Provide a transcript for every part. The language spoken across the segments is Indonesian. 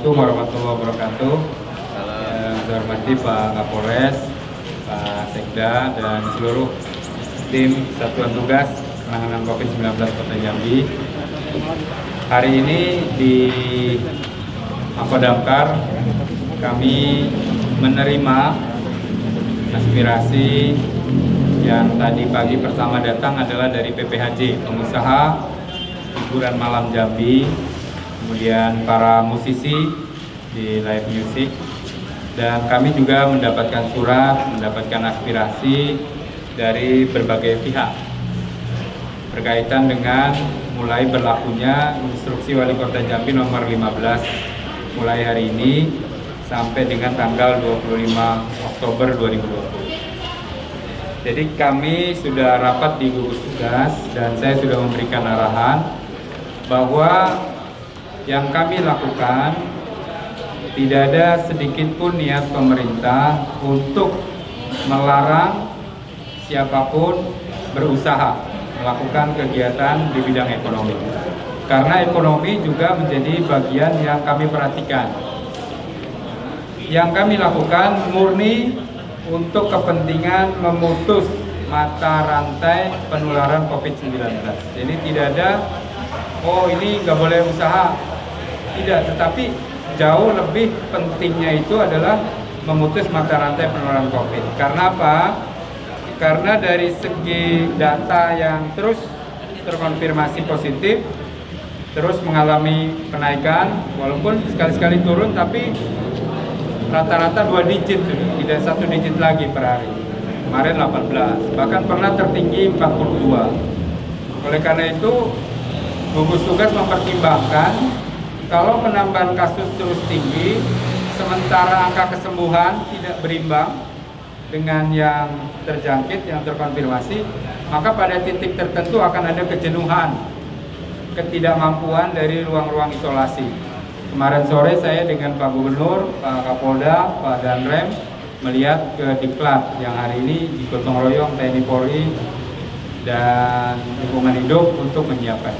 Assalamualaikum warahmatullahi wabarakatuh. Yang saya hormati Pak Kapolres, Pak Sekda, dan seluruh tim Satuan Tugas Penanganan COVID-19 Kota Jambi. Hari ini di Mapodamkar kami menerima aspirasi yang tadi pagi pertama datang adalah dari PPHJ, pengusaha hiburan malam Jambi, kemudian para musisi di live music, dan kami juga mendapatkan surat, mendapatkan aspirasi dari berbagai pihak berkaitan dengan mulai berlakunya Instruksi Wali Kota Jambi nomor 15 mulai hari ini sampai dengan tanggal 25 Oktober 2020. Jadi kami sudah rapat di gugus tugas dan saya sudah memberikan arahan bahwa yang kami lakukan tidak ada sedikit pun niat pemerintah untuk melarang siapapun berusaha melakukan kegiatan di bidang ekonomi. Karena ekonomi juga menjadi bagian yang kami perhatikan. Yang kami lakukan murni untuk kepentingan memutus mata rantai penularan COVID-19. Jadi tidak ada, oh ini nggak boleh usaha. Tidak, tetapi jauh lebih pentingnya itu adalah memutus mata rantai penularan COVID. Karena apa? Karena dari segi data yang terus terkonfirmasi positif, terus mengalami kenaikan, walaupun sekali-sekali turun, tapi rata-rata 2 digit, tidak 1 digit lagi per hari. Kemarin 18, bahkan pernah tertinggi 42. Oleh karena itu, gugus tugas mempertimbangkan kalau penambahan kasus terus tinggi, sementara angka kesembuhan tidak berimbang dengan yang terjangkit, yang terkonfirmasi, maka pada titik tertentu akan ada kejenuhan, ketidakmampuan dari ruang-ruang isolasi. Kemarin sore saya dengan Pak Gubernur, Pak Kapolda, Pak Danrem melihat ke Diklat yang hari ini digotong royong TNI Polri dan lingkungan hidup untuk menyiapkan.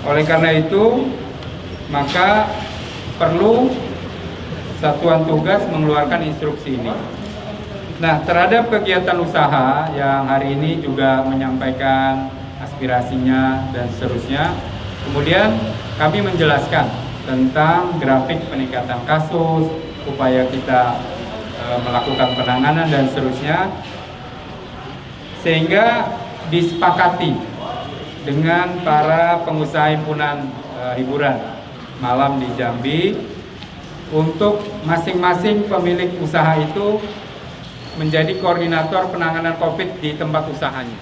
Oleh karena itu, maka perlu satuan tugas mengeluarkan instruksi ini. Nah, terhadap kegiatan usaha yang hari ini juga menyampaikan aspirasinya dan seterusnya, kemudian kami menjelaskan tentang grafik peningkatan kasus, upaya kita melakukan penanganan dan seterusnya, sehingga disepakati dengan para pengusaha himpunan hiburan malam di Jambi untuk masing-masing pemilik usaha itu menjadi koordinator penanganan COVID di tempat usahanya.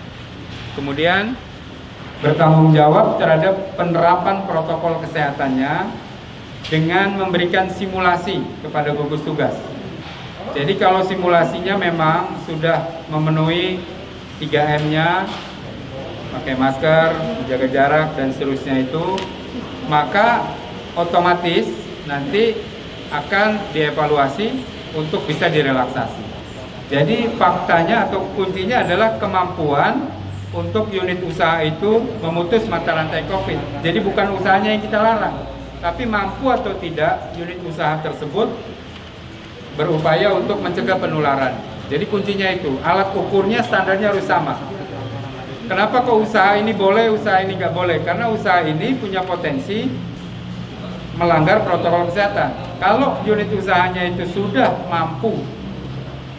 Kemudian bertanggung jawab terhadap penerapan protokol kesehatannya dengan memberikan simulasi kepada gugus tugas. Jadi kalau simulasinya memang sudah memenuhi 3M-nya, pakai masker, menjaga jarak dan seterusnya itu, maka otomatis nanti akan dievaluasi untuk bisa direlaksasi. Jadi faktanya atau kuncinya adalah kemampuan untuk unit usaha itu memutus mata rantai COVID. Jadi bukan usahanya yang kita larang, tapi mampu atau tidak unit usaha tersebut berupaya untuk mencegah penularan. Jadi kuncinya itu, alat ukurnya standarnya harus sama. Kenapa kok usaha ini boleh, usaha ini nggak boleh? Karena usaha ini punya potensi melanggar protokol kesehatan. Kalau unit usahanya itu sudah mampu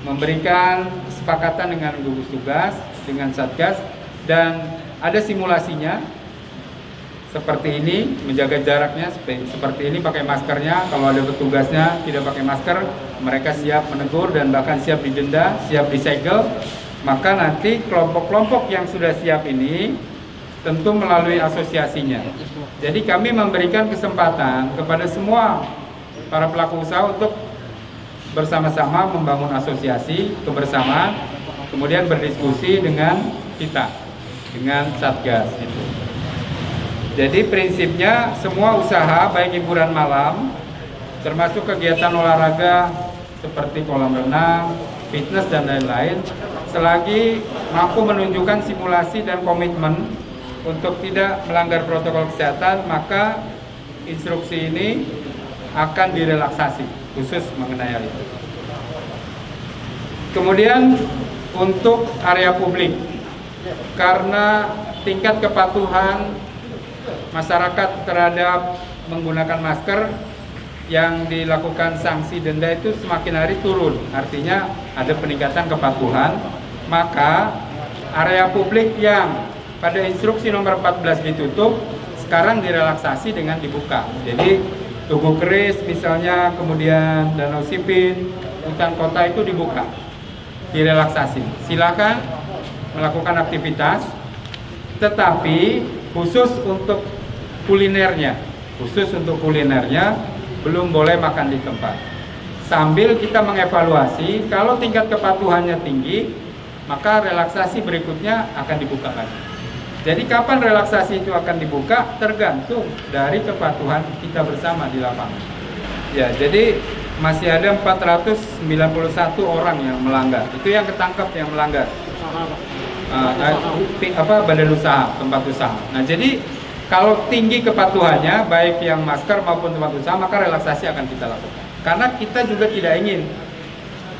memberikan kesepakatan dengan gugus tugas, dengan Satgas, dan ada simulasinya seperti ini, menjaga jaraknya seperti ini, pakai maskernya, kalau ada petugasnya tidak pakai masker, mereka siap menegur dan bahkan siap didenda, siap disegel. Maka nanti kelompok-kelompok yang sudah siap ini tentu melalui asosiasinya. Jadi kami memberikan kesempatan kepada semua para pelaku usaha untuk bersama-sama membangun asosiasi, kebersamaan, kemudian berdiskusi dengan kita, dengan Satgas itu. Jadi prinsipnya semua usaha baik hiburan malam, termasuk kegiatan olahraga seperti kolam renang, fitness dan lain-lain, selagi mampu menunjukkan simulasi dan komitmen untuk tidak melanggar protokol kesehatan, maka instruksi ini akan direlaksasi khusus mengenai hal itu. Kemudian untuk area publik, karena tingkat kepatuhan masyarakat terhadap menggunakan masker yang dilakukan sanksi denda itu semakin hari turun, artinya ada peningkatan kepatuhan, maka area publik yang pada instruksi nomor 14 ditutup, sekarang direlaksasi dengan dibuka. Jadi Tugu Keris misalnya, kemudian Danau Sipin, hutan kota itu dibuka, direlaksasi. Silakan melakukan aktivitas, tetapi khusus untuk kulinernya belum boleh makan di tempat. Sambil kita mengevaluasi, kalau tingkat kepatuhannya tinggi, maka relaksasi berikutnya akan dibuka lagi. Jadi kapan relaksasi itu akan dibuka tergantung dari kepatuhan kita bersama di lapangan. Ya, jadi masih ada 491 orang yang melanggar. Itu yang ketangkap yang melanggar. Badan usaha, tempat usaha. Nah, jadi kalau tinggi kepatuhannya, baik yang masker maupun tempat usaha, maka relaksasi akan kita lakukan. Karena kita juga tidak ingin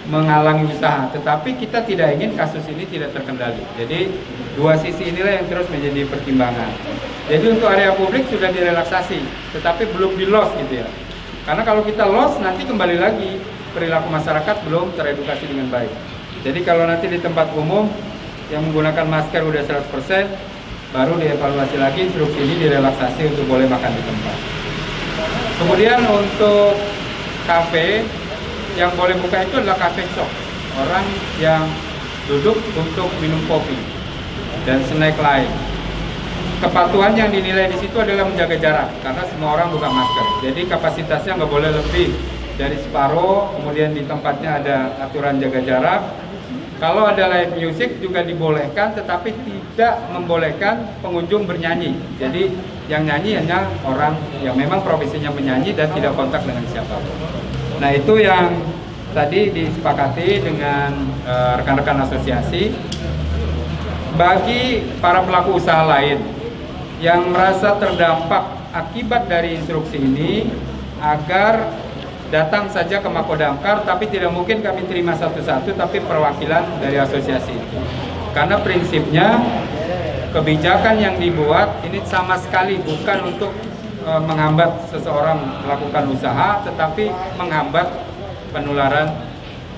menghalangi usaha, tetapi kita tidak ingin kasus ini tidak terkendali. Jadi dua sisi inilah yang terus menjadi pertimbangan. Jadi untuk area publik sudah direlaksasi, tetapi belum di loss gitu ya. Karena kalau kita loss nanti kembali lagi perilaku masyarakat belum teredukasi dengan baik. Jadi kalau nanti di tempat umum yang menggunakan masker udah 100%, baru dievaluasi lagi instruksi ini direlaksasi untuk boleh makan di tempat. Kemudian untuk kafe, yang boleh buka itu adalah cafe shop, orang yang duduk untuk minum kopi dan snack lain. Kepatuhan yang dinilai di situ adalah menjaga jarak, karena semua orang buka masker. Jadi kapasitasnya nggak boleh lebih dari separuh, kemudian di tempatnya ada aturan jaga jarak. Kalau ada live music juga dibolehkan, tetapi tidak membolehkan pengunjung bernyanyi. Jadi yang nyanyi hanya orang yang memang profesinya menyanyi dan tidak kontak dengan siapapun. Nah, itu yang tadi disepakati dengan rekan-rekan asosiasi. Bagi para pelaku usaha lain yang merasa terdampak akibat dari instruksi ini, agar datang saja ke Mako Damkar, tapi tidak mungkin kami terima satu-satu, tapi perwakilan dari asosiasi itu. Karena prinsipnya kebijakan yang dibuat ini sama sekali bukan untuk menghambat seseorang melakukan usaha, tetapi menghambat penularan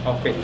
COVID.